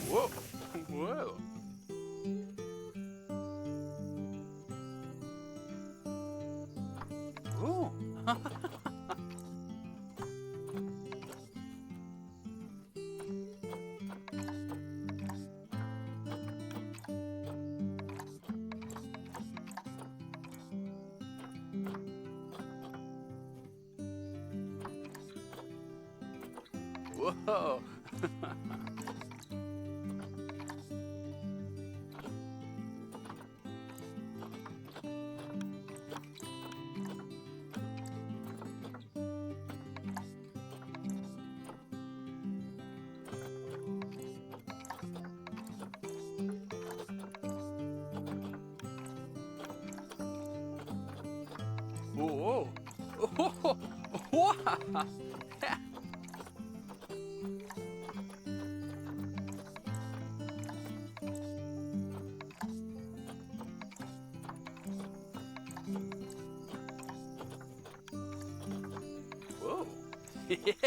Whoa! Whoa! Ooh! Whoa! Whoa! Whoa! Wow! Whoa! Yeah!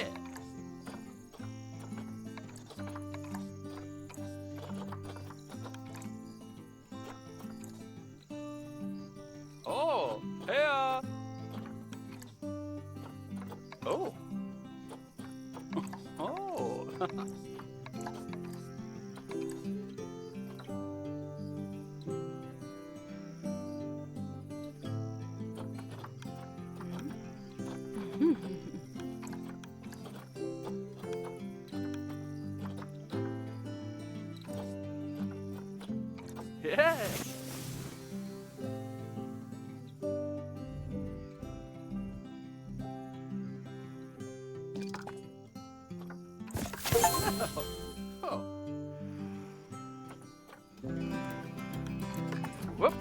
Oh! Hey! Oh! Oh! Yeah! Oh! Whoop!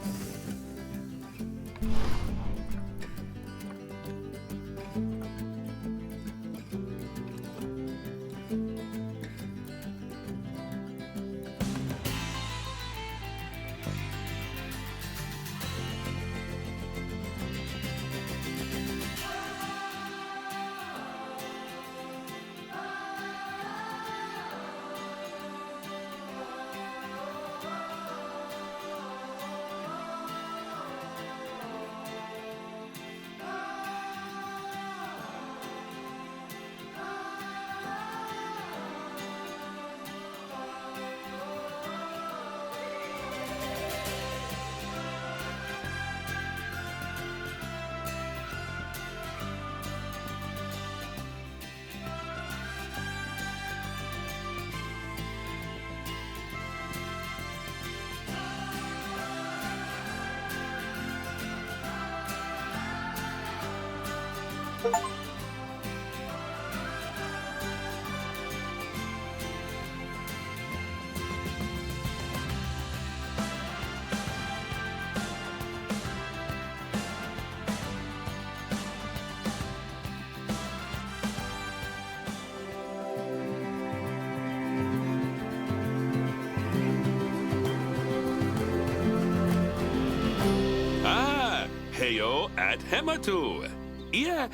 Ah, heyo at Hematu. Yeah.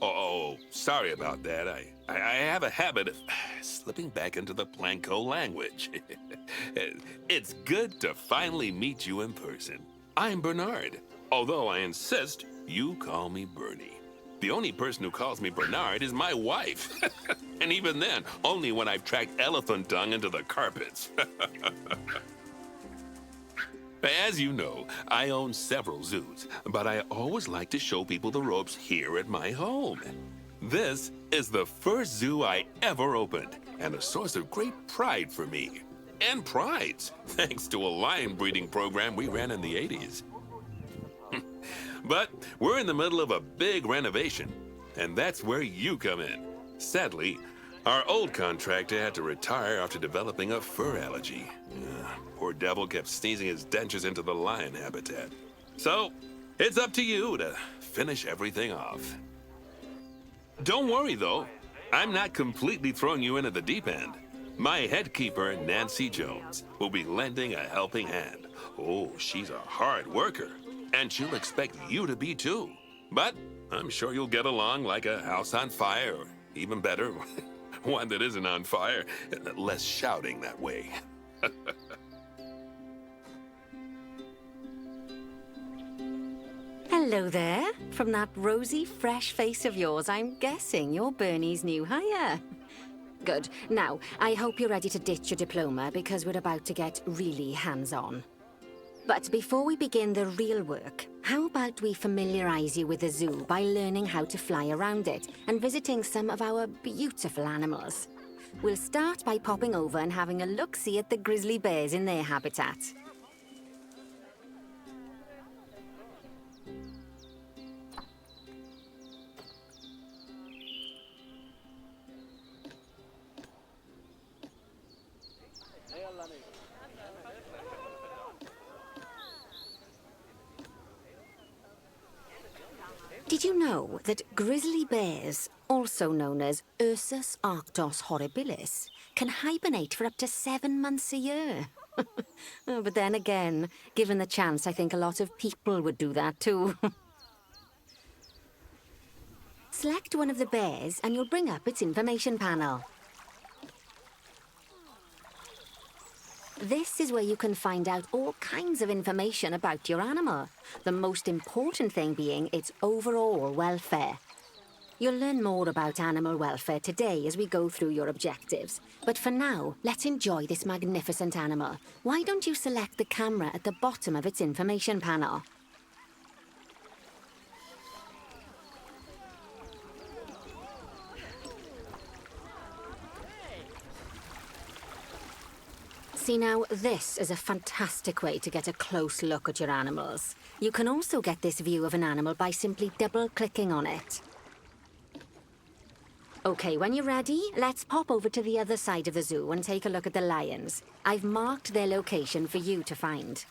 Oh, sorry about that. I have a habit of slipping back into the Planko language. It's good to finally meet you in person. I'm Bernard, although I insist you call me Bernie. The only person who calls me Bernard is my wife. And even then, only when I've tracked elephant dung into the carpets. As you know, I own several zoos, but I always like to show people the ropes here at my home. This is the first zoo I ever opened, and a source of great pride for me. And prides, thanks to a lion breeding program we ran in the 80s. But we're in the middle of a big renovation, and that's where you come in. Sadly, our old contractor had to retire after developing a fur allergy. Poor devil kept sneezing his dentures into the lion habitat. So, it's up to you to finish everything off. Don't worry, though. I'm not completely throwing you in at the deep end. My head keeper, Nancy Jones, will be lending a helping hand. Oh, she's a hard worker, and she'll expect you to be too. But I'm sure you'll get along like a house on fire, or even better, one that isn't on fire. Less shouting that way. Hello there. From that rosy, fresh face of yours, I'm guessing you're Bernie's new hire. Good. Now, I hope you're ready to ditch your diploma because we're about to get really hands-on. But before we begin the real work, how about we familiarize you with the zoo by learning how to fly around it and visiting some of our beautiful animals? We'll start by popping over and having a look-see at the grizzly bears in their habitat. Did you know that grizzly bears, also known as Ursus arctos horribilis, can hibernate for up to 7 months a year? Oh, but then again, given the chance, I think a lot of people would do that too. Select one of the bears and you'll bring up its information panel. This is where you can find out all kinds of information about your animal. The most important thing being its overall welfare. You'll learn more about animal welfare today as we go through your objectives. But for now, let's enjoy this magnificent animal. Why don't you select the camera at the bottom of its information panel? See now, this is a fantastic way to get a close look at your animals. You can also get this view of an animal by simply double-clicking on it. Okay, when you're ready, let's pop over to the other side of the zoo and take a look at the lions. I've marked their location for you to find.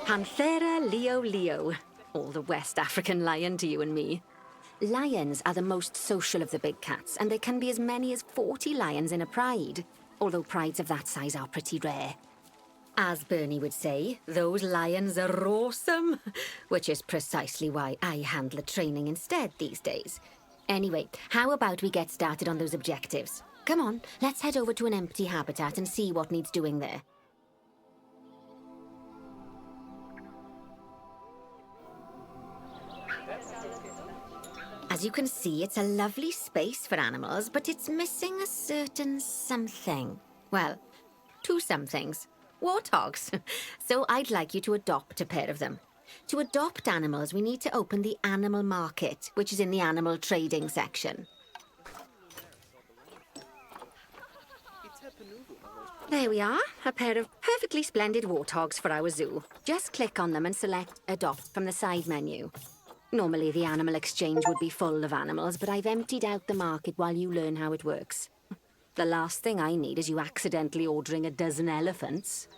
Panthera leo leo. All the West African lion to you and me. Lions are the most social of the big cats, and there can be as many as 40 lions in a pride, although prides of that size are pretty rare. As Bernie would say, those lions are awesome, which is precisely why I handle the training instead these days. Anyway, how about we get started on those objectives? Come on, let's head over to an empty habitat and see what needs doing there. As you can see, it's a lovely space for animals, but it's missing a certain something. Well, two somethings. Warthogs. So I'd like you to adopt a pair of them. To adopt animals, we need to open the animal market, which is in the animal trading section. There we are, a pair of perfectly splendid warthogs for our zoo. Just click on them and select Adopt from the side menu. Normally the animal exchange would be full of animals, but I've emptied out the market while you learn how it works. The last thing I need is you accidentally ordering a dozen elephants.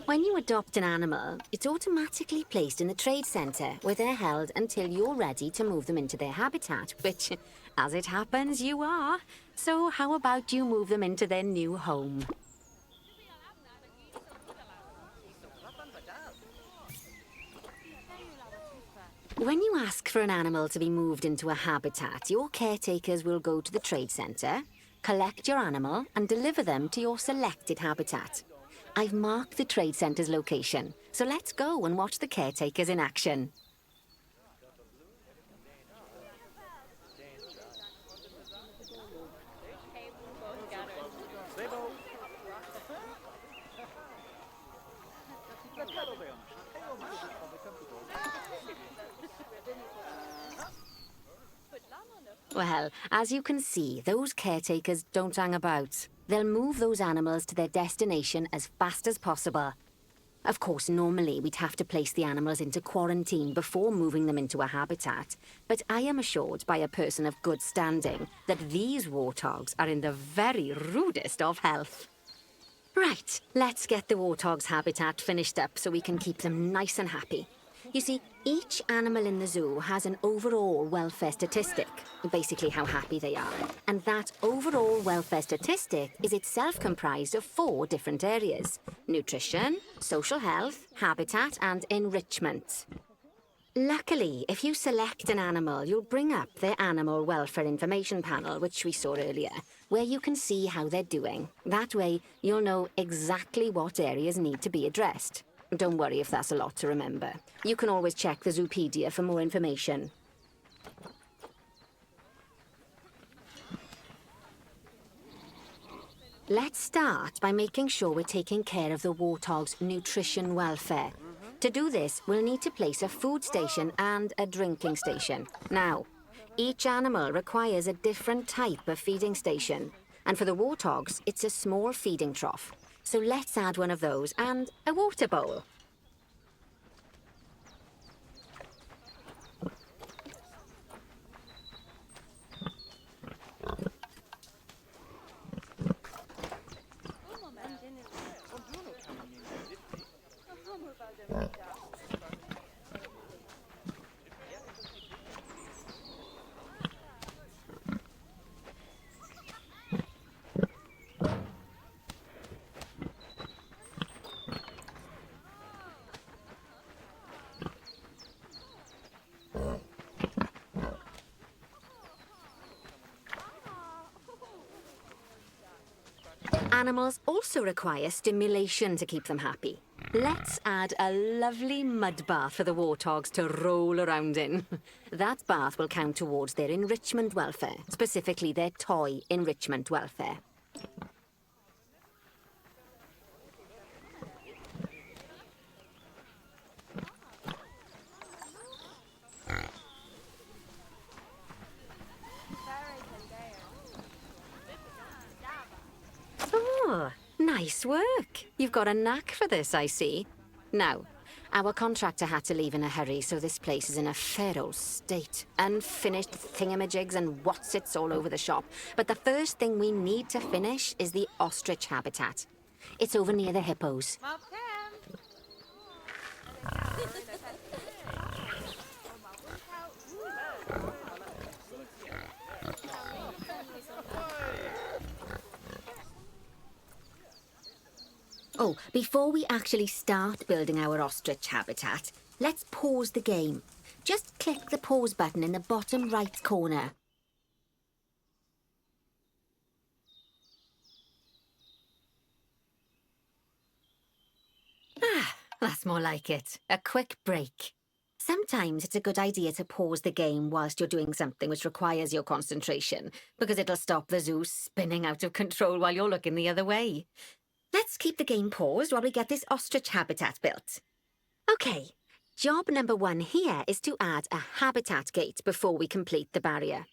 When you adopt an animal, it's automatically placed in the trade centre, where they're held until you're ready to move them into their habitat, which, as it happens, you are. So how about you move them into their new home? When you ask for an animal to be moved into a habitat, your caretakers will go to the trade centre, collect your animal, and deliver them to your selected habitat. I've marked the trade centre's location, so let's go and watch the caretakers in action. Well, as you can see, those caretakers don't hang about. They'll move those animals to their destination as fast as possible. Of course, normally we'd have to place the animals into quarantine before moving them into a habitat, but I am assured by a person of good standing that these warthogs are in the very rudest of health. Right, let's get the warthog's habitat finished up so we can keep them nice and happy. You see, each animal in the zoo has an overall welfare statistic, basically how happy they are. And that overall welfare statistic is itself comprised of 4 different areas: nutrition, social health, habitat, and enrichment. Luckily, if you select an animal, you'll bring up their animal welfare information panel, which we saw earlier, where you can see how they're doing. That way, you'll know exactly what areas need to be addressed. Don't worry if that's a lot to remember. You can always check the Zoopedia for more information. Let's start by making sure we're taking care of the warthog's nutrition welfare. To do this, we'll need to place a food station and a drinking station. Now, each animal requires a different type of feeding station. And for the warthogs, it's a small feeding trough. So let's add one of those and a water bowl. Animals also require stimulation to keep them happy. Let's add a lovely mud bath for the warthogs to roll around in. That bath will count towards their enrichment welfare, specifically their toy enrichment welfare. Oh, nice work. You've got a knack for this, I see. Now, Our contractor had to leave in a hurry, so this place is in a fair old state. Unfinished thingamajigs and whatsits all over the shop. But the first thing we need to finish is the ostrich habitat. It's over near the hippos. Oh, before we actually start building our ostrich habitat, let's pause the game. Just click the pause button in the bottom right corner. Ah, that's more like it. A quick break. Sometimes it's a good idea to pause the game whilst you're doing something which requires your concentration, because it'll stop the zoo spinning out of control while you're looking the other way. Let's keep the game paused while we get this ostrich habitat built. Okay, job number 1 here is to add a habitat gate before we complete the barrier.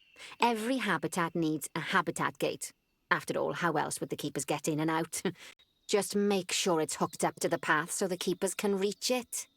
Every habitat needs a habitat gate. After all, how else would the keepers get in and out? Just make sure it's hooked up to the path so the keepers can reach it.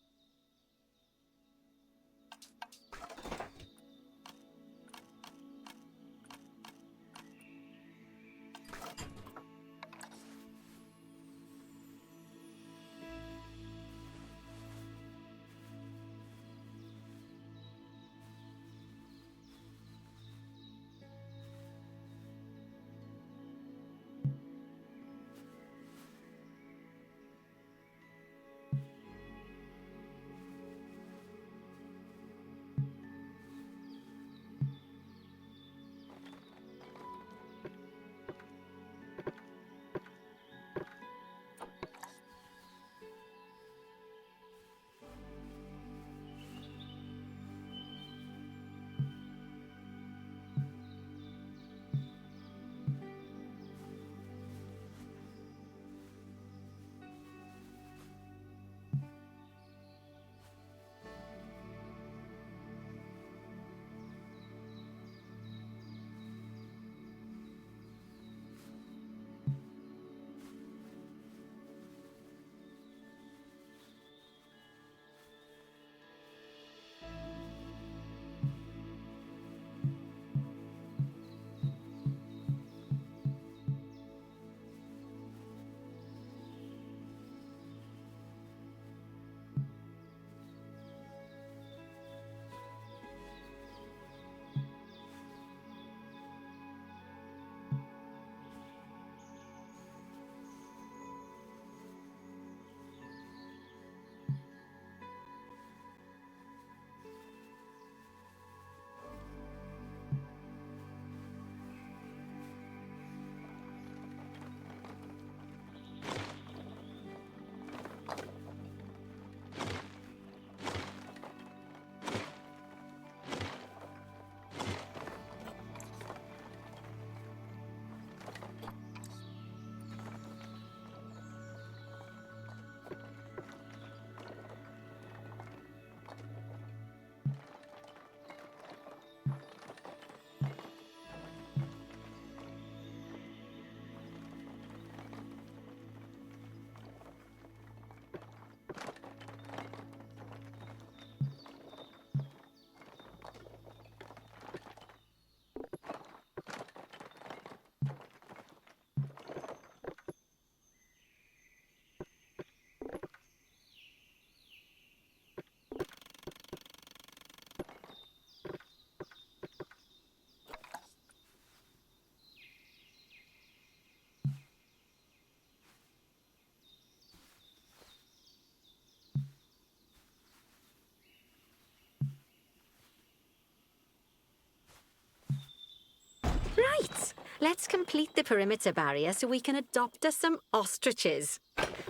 Right, let's complete the perimeter barrier so we can adopt us some ostriches.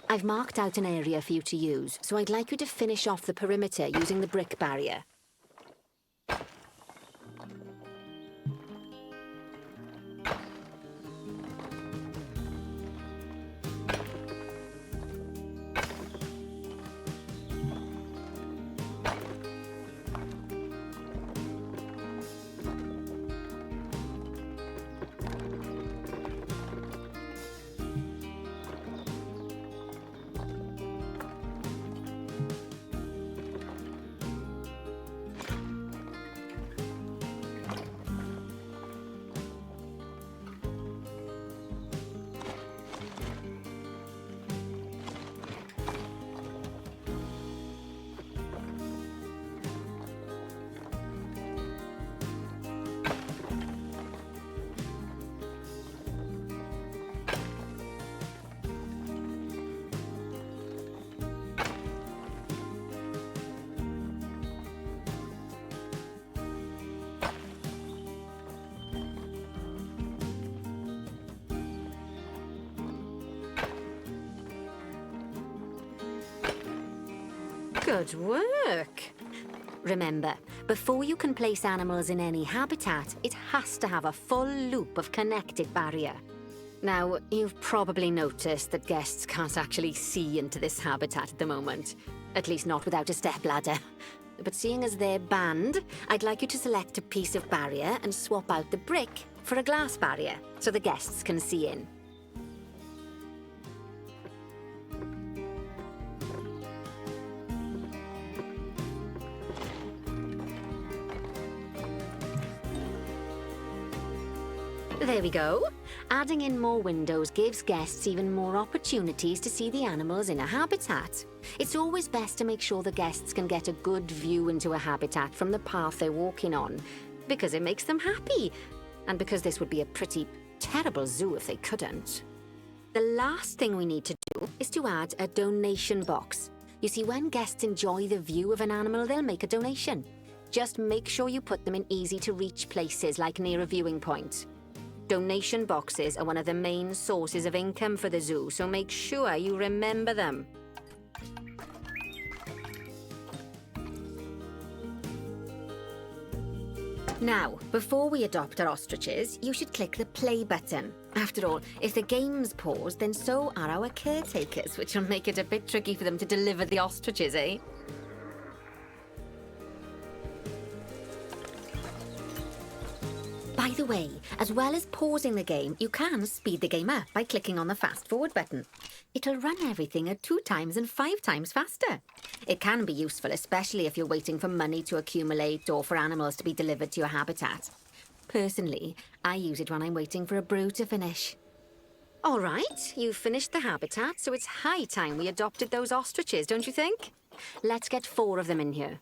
I've marked out an area for you to use, so I'd like you to finish off the perimeter using the brick barrier. Good work. Remember, before you can place animals in any habitat, it has to have a full loop of connected barrier. Now, you've probably noticed that guests can't actually see into this habitat at the moment. At least not without a stepladder. But seeing as they're banned, I'd like you to select a piece of barrier and swap out the brick for a glass barrier, so the guests can see in. There we go. Adding in more windows gives guests even more opportunities to see the animals in a habitat. It's always best to make sure the guests can get a good view into a habitat from the path they're walking on, because it makes them happy, and because this would be a pretty terrible zoo if they couldn't. The last thing we need to do is to add a donation box. You see, when guests enjoy the view of an animal, they'll make a donation. Just make sure you put them in easy-to-reach places, like near a viewing point. Donation boxes are one of the main sources of income for the zoo, so make sure you remember them. Now, before we adopt our ostriches, you should click the play button. After all, if the game's paused, then so are our caretakers, which will make it a bit tricky for them to deliver the ostriches, eh? By the way, as well as pausing the game, you can speed the game up by clicking on the fast forward button. It'll run everything at 2 times and 5 times faster. It can be useful, especially if you're waiting for money to accumulate or for animals to be delivered to your habitat. Personally, I use it when I'm waiting for a brew to finish. All right, you've finished the habitat, so it's high time we adopted those ostriches, don't you think? Let's get 4 of them in here.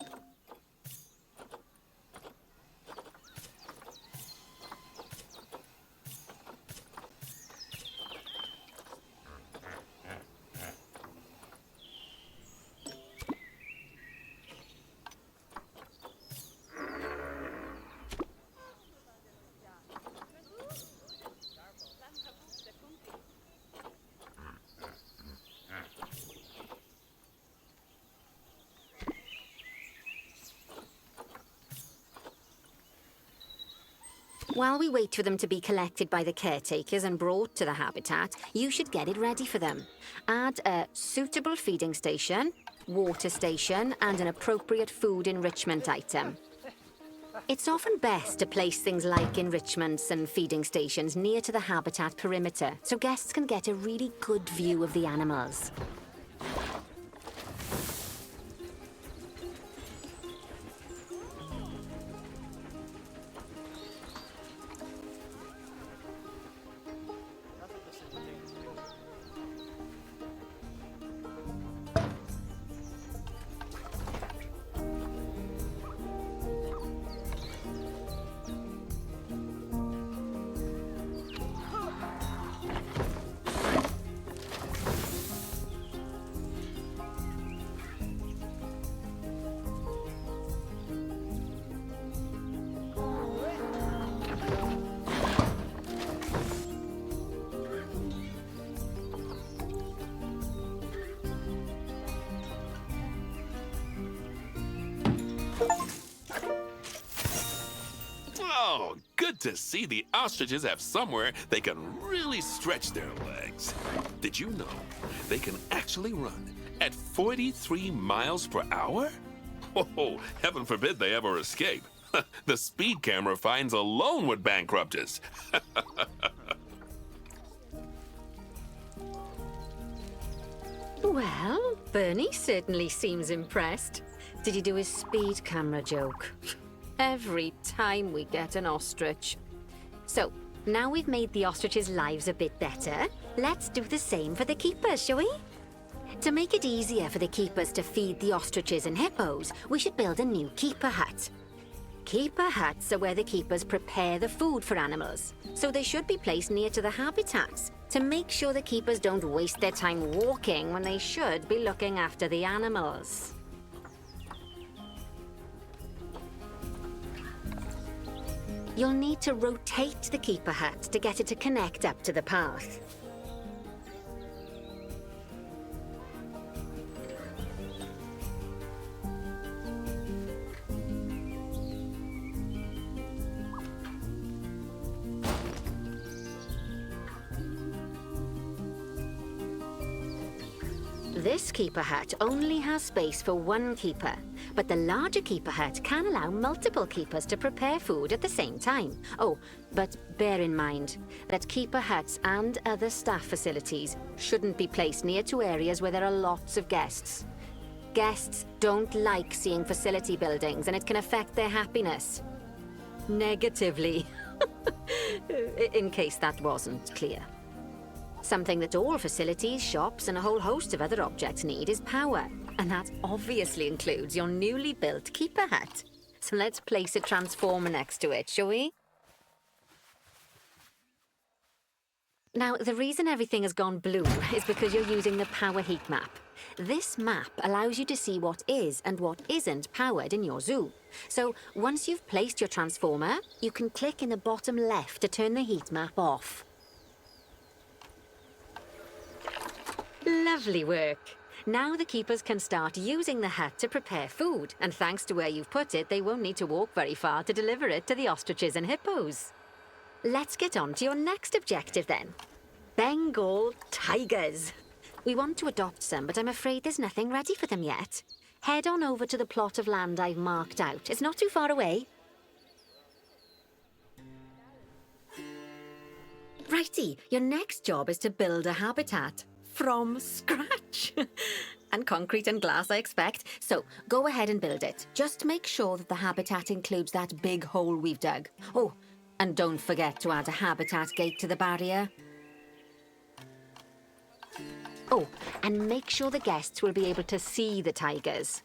While we wait for them to be collected by the caretakers and brought to the habitat, you should get it ready for them. Add a suitable feeding station, water station, and an appropriate food enrichment item. It's often best to place things like enrichments and feeding stations near to the habitat perimeter, so guests can get a really good view of the animals. Oh, good to see the ostriches have somewhere they can really stretch their legs. Did you know they can actually run at 43 miles per hour? Oh, heaven forbid they ever escape. The speed camera fines alone would bankrupt us. Well, Bernie certainly seems impressed. Did you do his speed camera joke? Every time we get an ostrich. So, now we've made the ostriches' lives a bit better, let's do the same for the keepers, shall we? To make it easier for the keepers to feed the ostriches and hippos, we should build a new keeper hut. Keeper huts are where the keepers prepare the food for animals, so they should be placed near to the habitats to make sure the keepers don't waste their time walking when they should be looking after the animals. You'll need to rotate the keeper hut to get it to connect up to the path. This keeper hut only has space for one keeper, but the larger keeper hut can allow multiple keepers to prepare food at the same time. Oh, but bear in mind that keeper huts and other staff facilities shouldn't be placed near to areas where there are lots of guests. Guests don't like seeing facility buildings, and it can affect their happiness. Negatively. In case that wasn't clear. Something that all facilities, shops, and a whole host of other objects need is power. And that obviously includes your newly built keeper hut. So let's place a transformer next to it, shall we? Now, the reason everything has gone blue is because you're using the power heat map. This map allows you to see what is and what isn't powered in your zoo. So once you've placed your transformer, you can click in the bottom left to turn the heat map off. Lovely work. Now the keepers can start using the hut to prepare food, and thanks to where you've put it, they won't need to walk very far to deliver it to the ostriches and hippos. Let's get on to your next objective then. Bengal tigers. We want to adopt some, but I'm afraid there's nothing ready for them yet. Head on over to the plot of land I've marked out. It's not too far away. Righty, your next job is to build a habitat. From scratch. And concrete and glass, I expect. So, go ahead and build it. Just make sure that the habitat includes that big hole we've dug. Oh, and don't forget to add a habitat gate to the barrier. Oh, and make sure the guests will be able to see the tigers.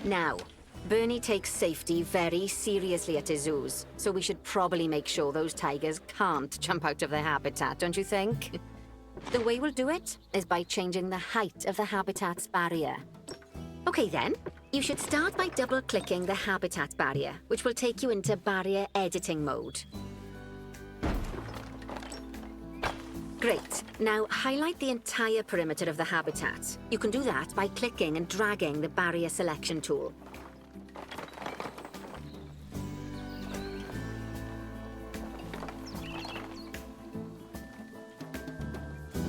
Now, Bernie takes safety very seriously at his zoos, so we should probably make sure those tigers can't jump out of their habitat, don't you think? The way we'll do it is by changing the height of the habitat's barrier. Okay then, you should start by double-clicking the habitat barrier, which will take you into barrier editing mode. Great. Now highlight the entire perimeter of the habitat. You can do that by clicking and dragging the barrier selection tool.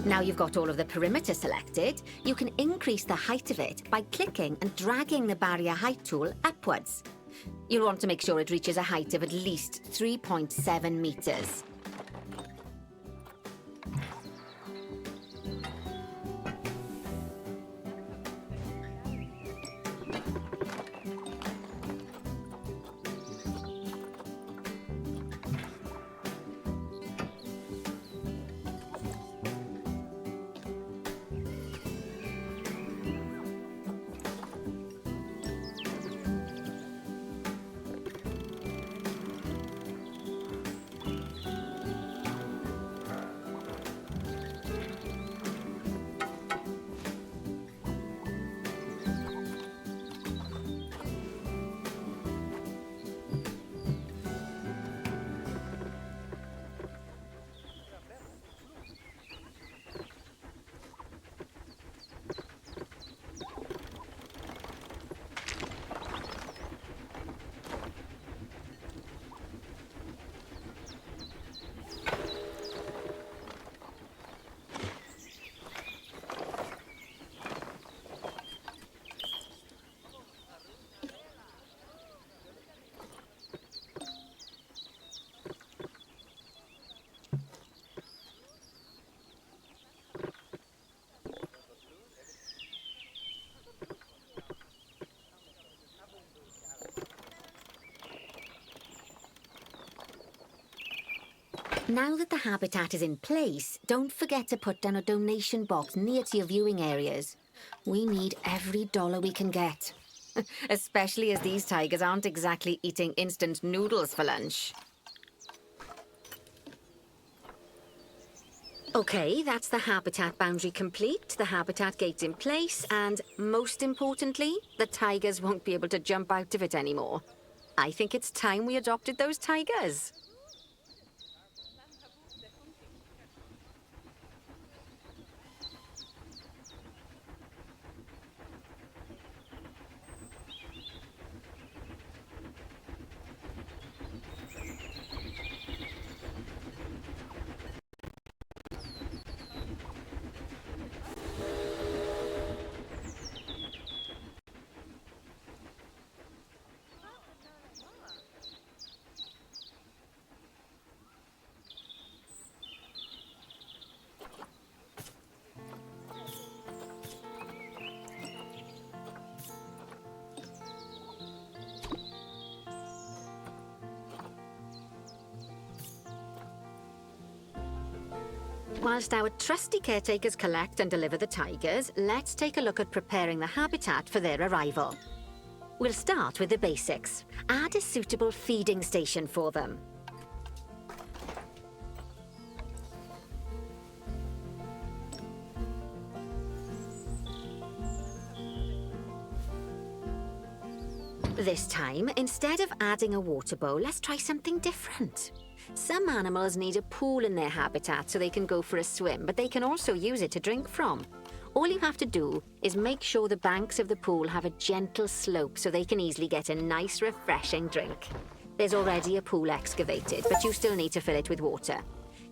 Now you've got all of the perimeter selected, you can increase the height of it by clicking and dragging the barrier height tool upwards. You'll want to make sure it reaches a height of at least 3.7 meters. Now that the habitat is in place, don't forget to put down a donation box near to your viewing areas. We need every dollar we can get. Especially as these tigers aren't exactly eating instant noodles for lunch. Okay, that's the habitat boundary complete, the habitat gate's in place, and most importantly, the tigers won't be able to jump out of it anymore. I think it's time we adopted those tigers. Whilst our trusty caretakers collect and deliver the tigers, let's take a look at preparing the habitat for their arrival. We'll start with the basics. Add a suitable feeding station for them. This time, instead of adding a water bowl, let's try something different. Some animals need a pool in their habitat so they can go for a swim, but they can also use it to drink from. All you have to do is make sure the banks of the pool have a gentle slope so they can easily get a nice, refreshing drink. There's already a pool excavated, but you still need to fill it with water.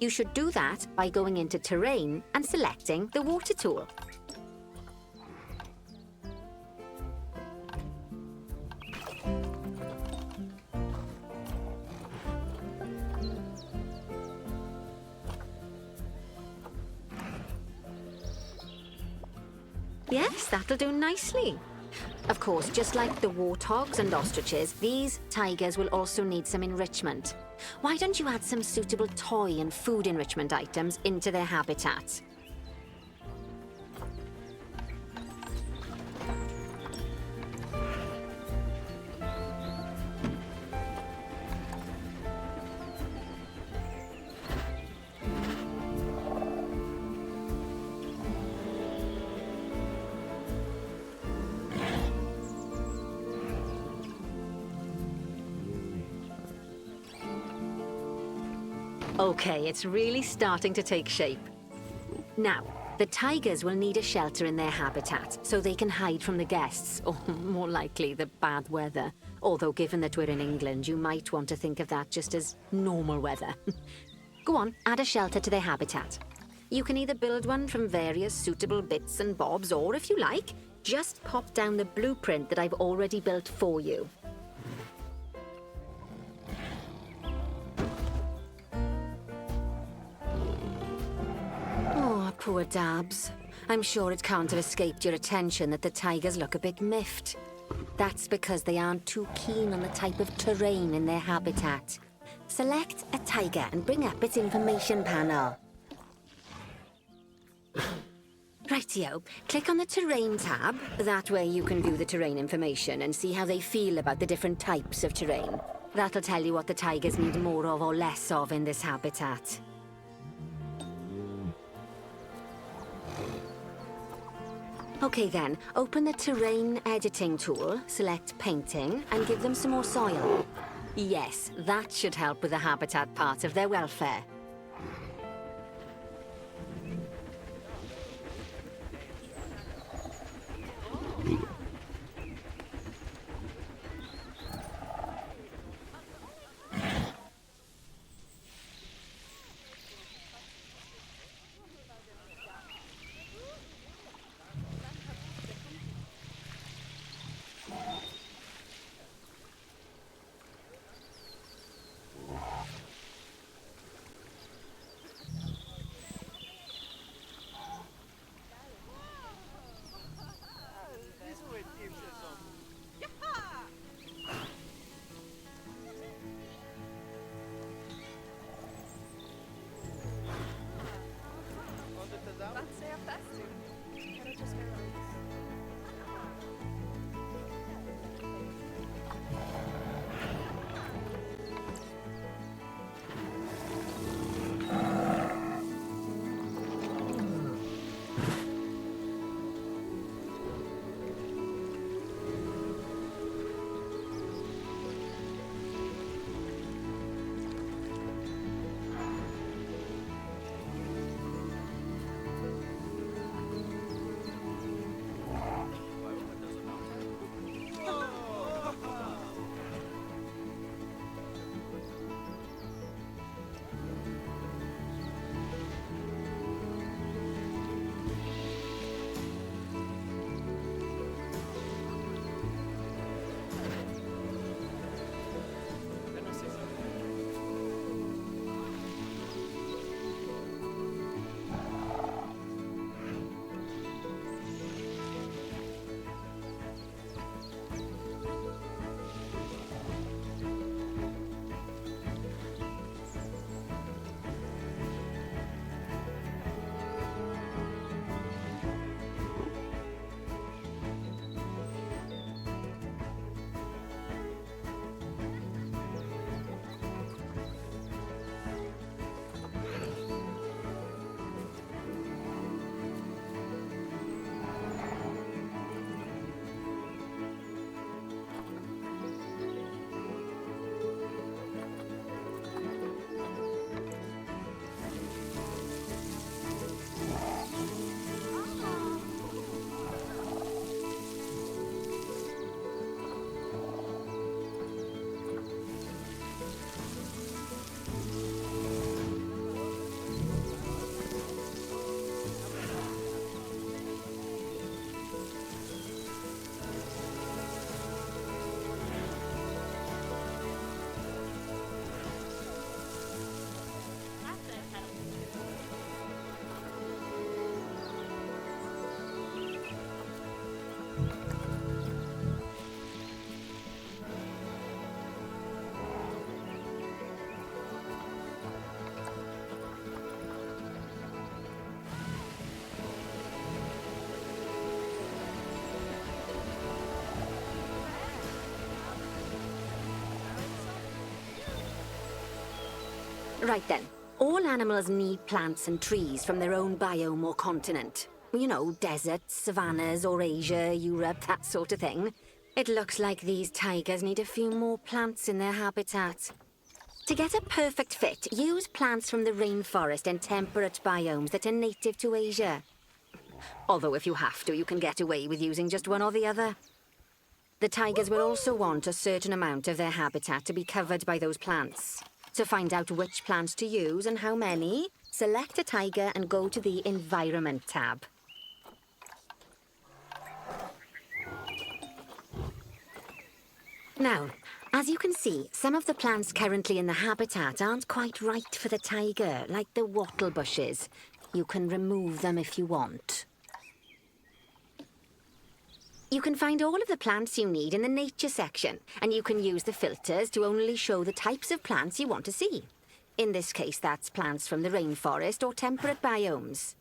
You should do that by going into Terrain and selecting the water tool. Yes, that'll do nicely. Of course, just like the warthogs and ostriches, these tigers will also need some enrichment. Why don't you add some suitable toy and food enrichment items into their habitat? Okay, it's really starting to take shape. Now, the tigers will need a shelter in their habitat so they can hide from the guests, or more likely, the bad weather. Although, given that we're in England, you might want to think of that just as normal weather. Go on, add a shelter to their habitat. You can either build one from various suitable bits and bobs, or if you like, just pop down the blueprint that I've already built for you. Oh, poor Dabs. I'm sure it can't have escaped your attention that the tigers look a bit miffed. That's because they aren't too keen on the type of terrain in their habitat. Select a tiger and bring up its information panel. Rightio, click on the terrain tab. That way you can view the terrain information and see how they feel about the different types of terrain. That'll tell you what the tigers need more of or less of in this habitat. Okay then, open the terrain editing tool, select painting, and give them some more soil. Yes, that should help with the habitat part of their welfare. Right then. All animals need plants and trees from their own biome or continent. You know, deserts, savannas, or Asia, Europe, that sort of thing. It looks like these tigers need a few more plants in their habitat. To get a perfect fit, use plants from the rainforest and temperate biomes that are native to Asia. Although if you have to, you can get away with using just one or the other. The tigers will also want a certain amount of their habitat to be covered by those plants. To find out which plants to use and how many, select a tiger and go to the Environment tab. Now, as you can see, some of the plants currently in the habitat aren't quite right for the tiger, like the wattle bushes. You can remove them if you want. You can find all of the plants you need in the nature section, and you can use the filters to only show the types of plants you want to see. In this case, that's plants from the rainforest or temperate biomes.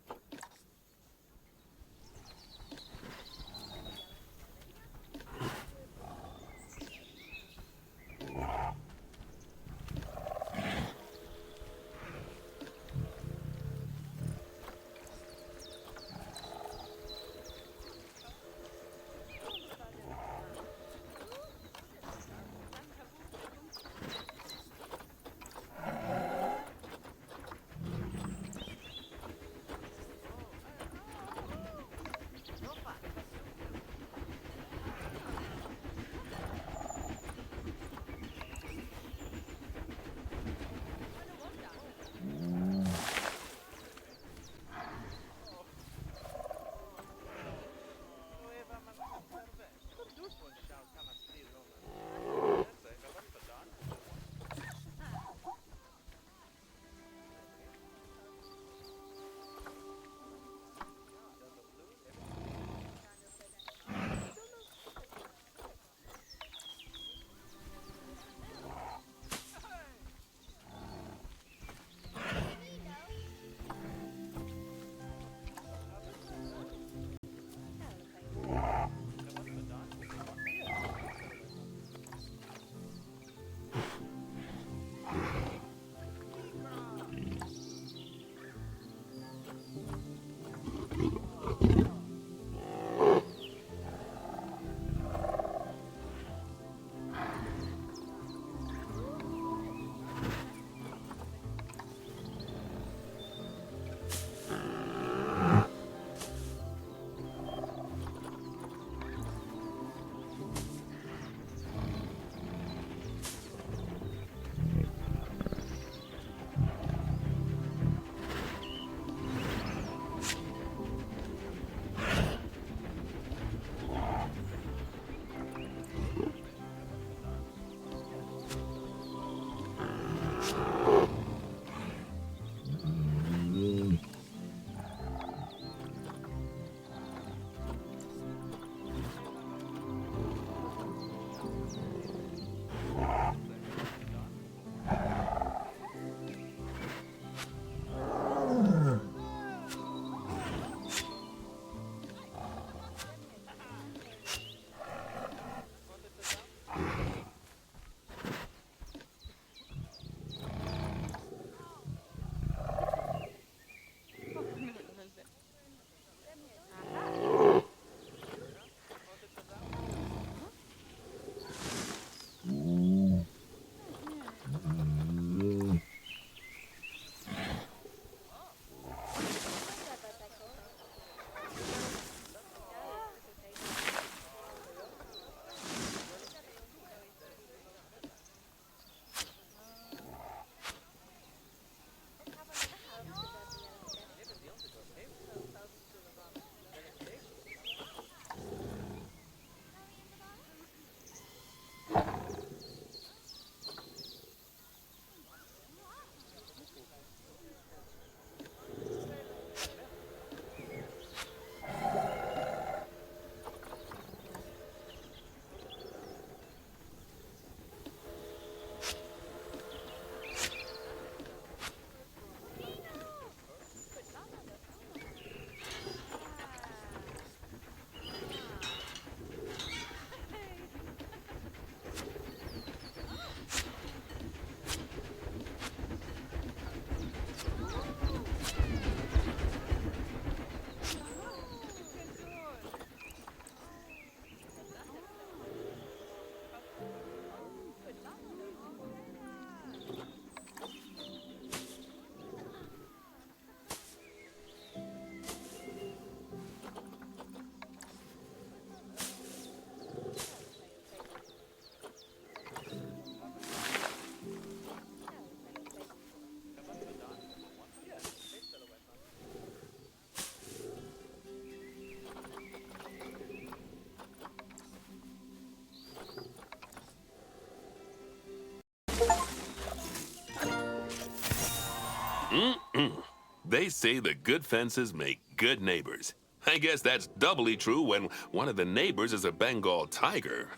They say the good fences make good neighbors. I guess that's doubly true when one of the neighbors is a Bengal tiger.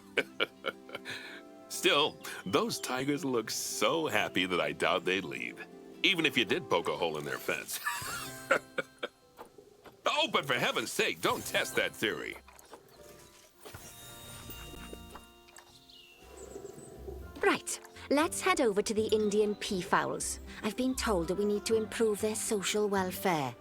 Still, those tigers look so happy that I doubt they'd leave, even if you did poke a hole in their fence. Oh, but for heaven's sake, don't test that theory. Right, let's head over to the Indian peafowls. I've been told that we need to improve their social welfare.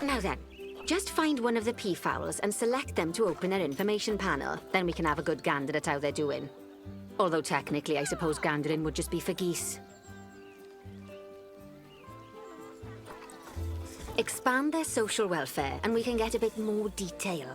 Now then, just find one of the peafowls and select them to open their information panel. Then we can have a good gander at how they're doing. Although technically, I suppose gandering would just be for geese. Expand their social welfare, and we can get a bit more detail.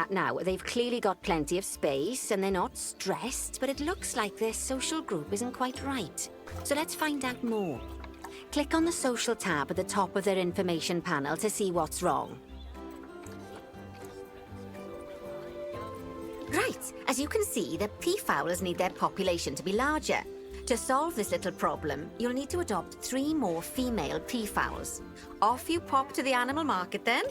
Now, they've clearly got plenty of space, and they're not stressed, but it looks like their social group isn't quite right. So let's find out more. Click on the social tab at the top of their information panel to see what's wrong. Right, as you can see, the peafowls need their population to be larger. To solve this little problem, you'll need to adopt 3 more female peafowls. Off you pop to the animal market then.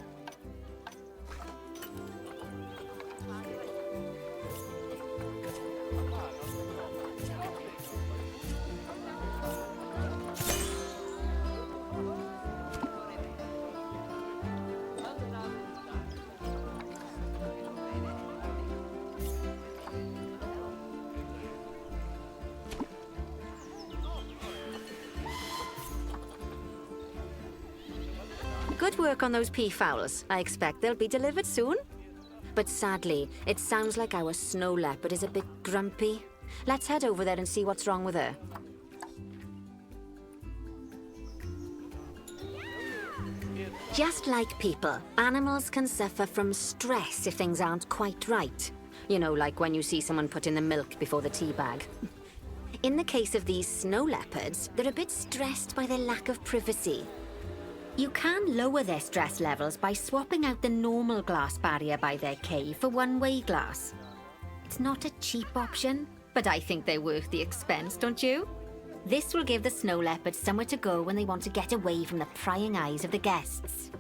Good work on those peafowls. I expect they'll be delivered soon. But sadly, it sounds like our snow leopard is a bit grumpy. Let's head over there and see what's wrong with her. Just like people, animals can suffer from stress if things aren't quite right. You know, like when you see someone put in the milk before the tea bag. In the case of these snow leopards, they're a bit stressed by their lack of privacy. You can lower their stress levels by swapping out the normal glass barrier by their cave for one-way glass. It's not a cheap option, but I think they're worth the expense, don't you? This will give the snow leopards somewhere to go when they want to get away from the prying eyes of the guests.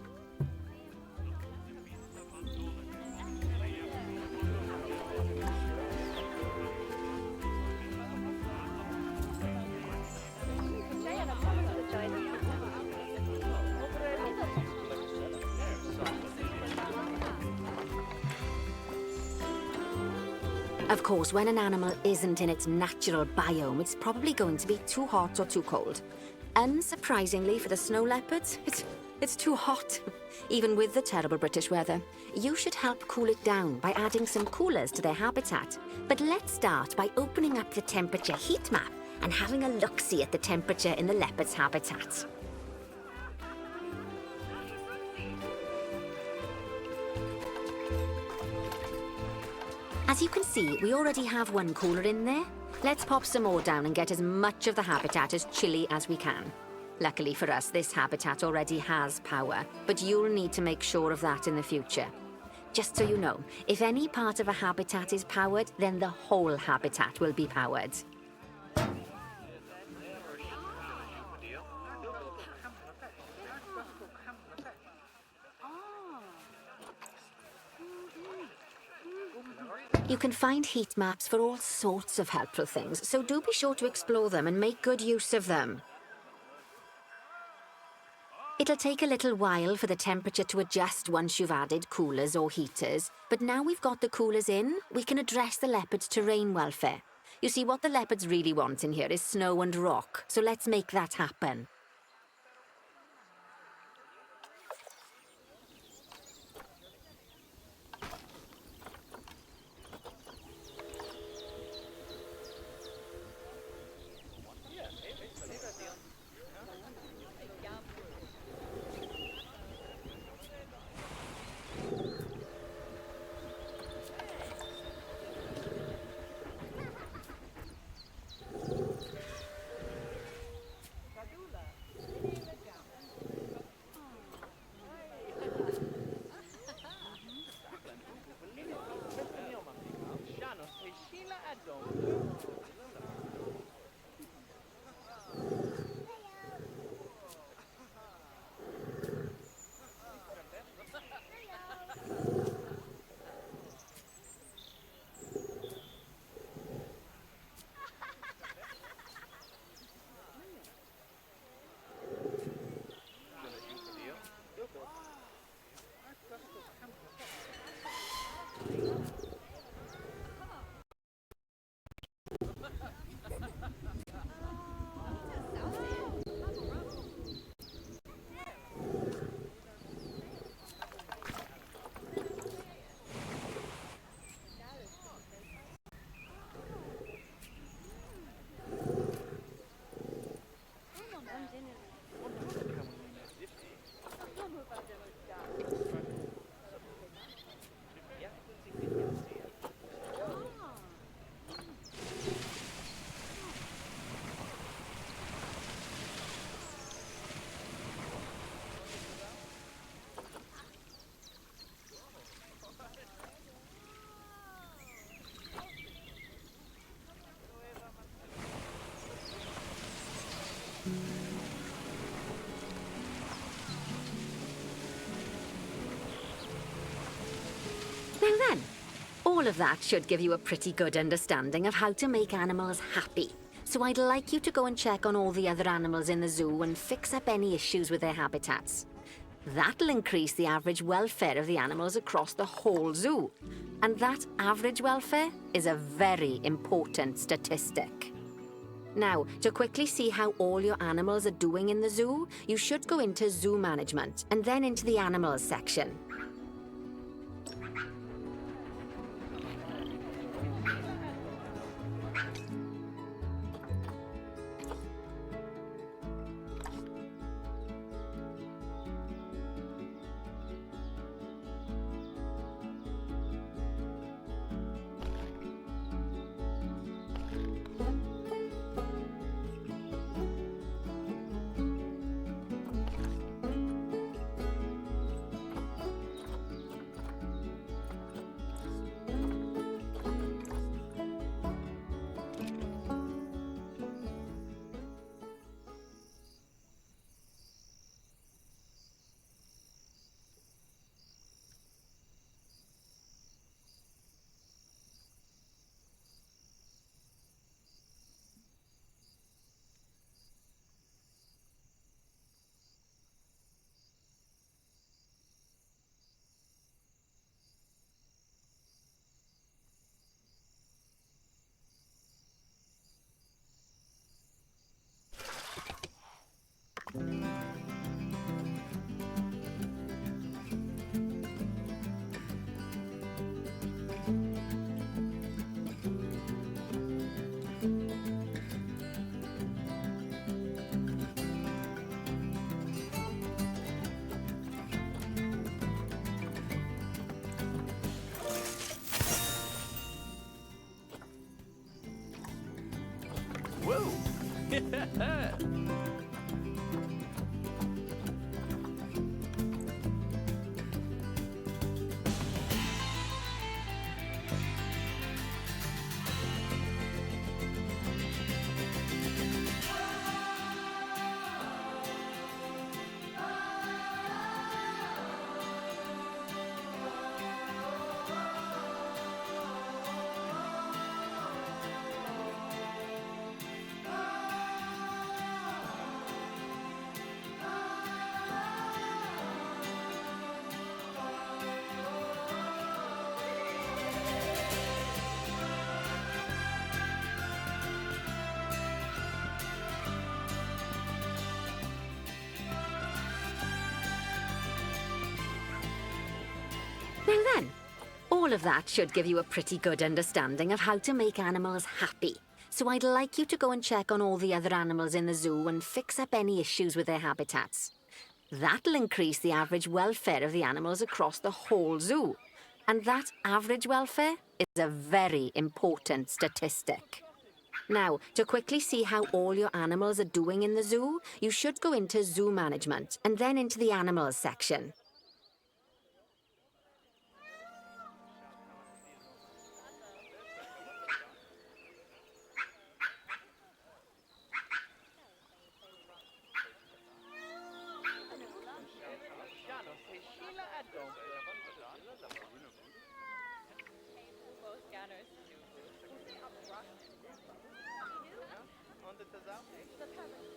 Of course, when an animal isn't in its natural biome, it's probably going to be too hot or too cold. Unsurprisingly for the snow leopards, it's too hot, even with the terrible British weather. You should help cool it down by adding some coolers to their habitat. But let's start by opening up the temperature heat map and having a look-see at the temperature in the leopard's habitat. As you can see, we already have one cooler in there. Let's pop some more down and get as much of the habitat as chilly as we can. Luckily for us, this habitat already has power, but you'll need to make sure of that in the future. Just so you know, if any part of a habitat is powered, then the whole habitat will be powered. You can find heat maps for all sorts of helpful things, so do be sure to explore them and make good use of them. It'll take a little while for the temperature to adjust once you've added coolers or heaters, but now we've got the coolers in, we can address the leopard's terrain welfare. You see, what the leopards really want in here is snow and rock, so let's make that happen. then, all of that should give you a pretty good understanding of how to make animals happy. So I'd like you to go and check on all the other animals in the zoo and fix up any issues with their habitats. That'll increase the average welfare of the animals across the whole zoo. And that average welfare is a very important statistic. Now, to quickly see how all your animals are doing in the zoo, you should go into Zoo Management and then into the Animals section. Whoa. Now then, all of that should give you a pretty good understanding of how to make animals happy. So I'd like you to go and check on all the other animals in the zoo and fix up any issues with their habitats. That'll increase the average welfare of the animals across the whole zoo. And that average welfare is a very important statistic. Now, to quickly see how all your animals are doing in the zoo, you should go into Zoo Management and then into the Animals section. Und das auch nicht.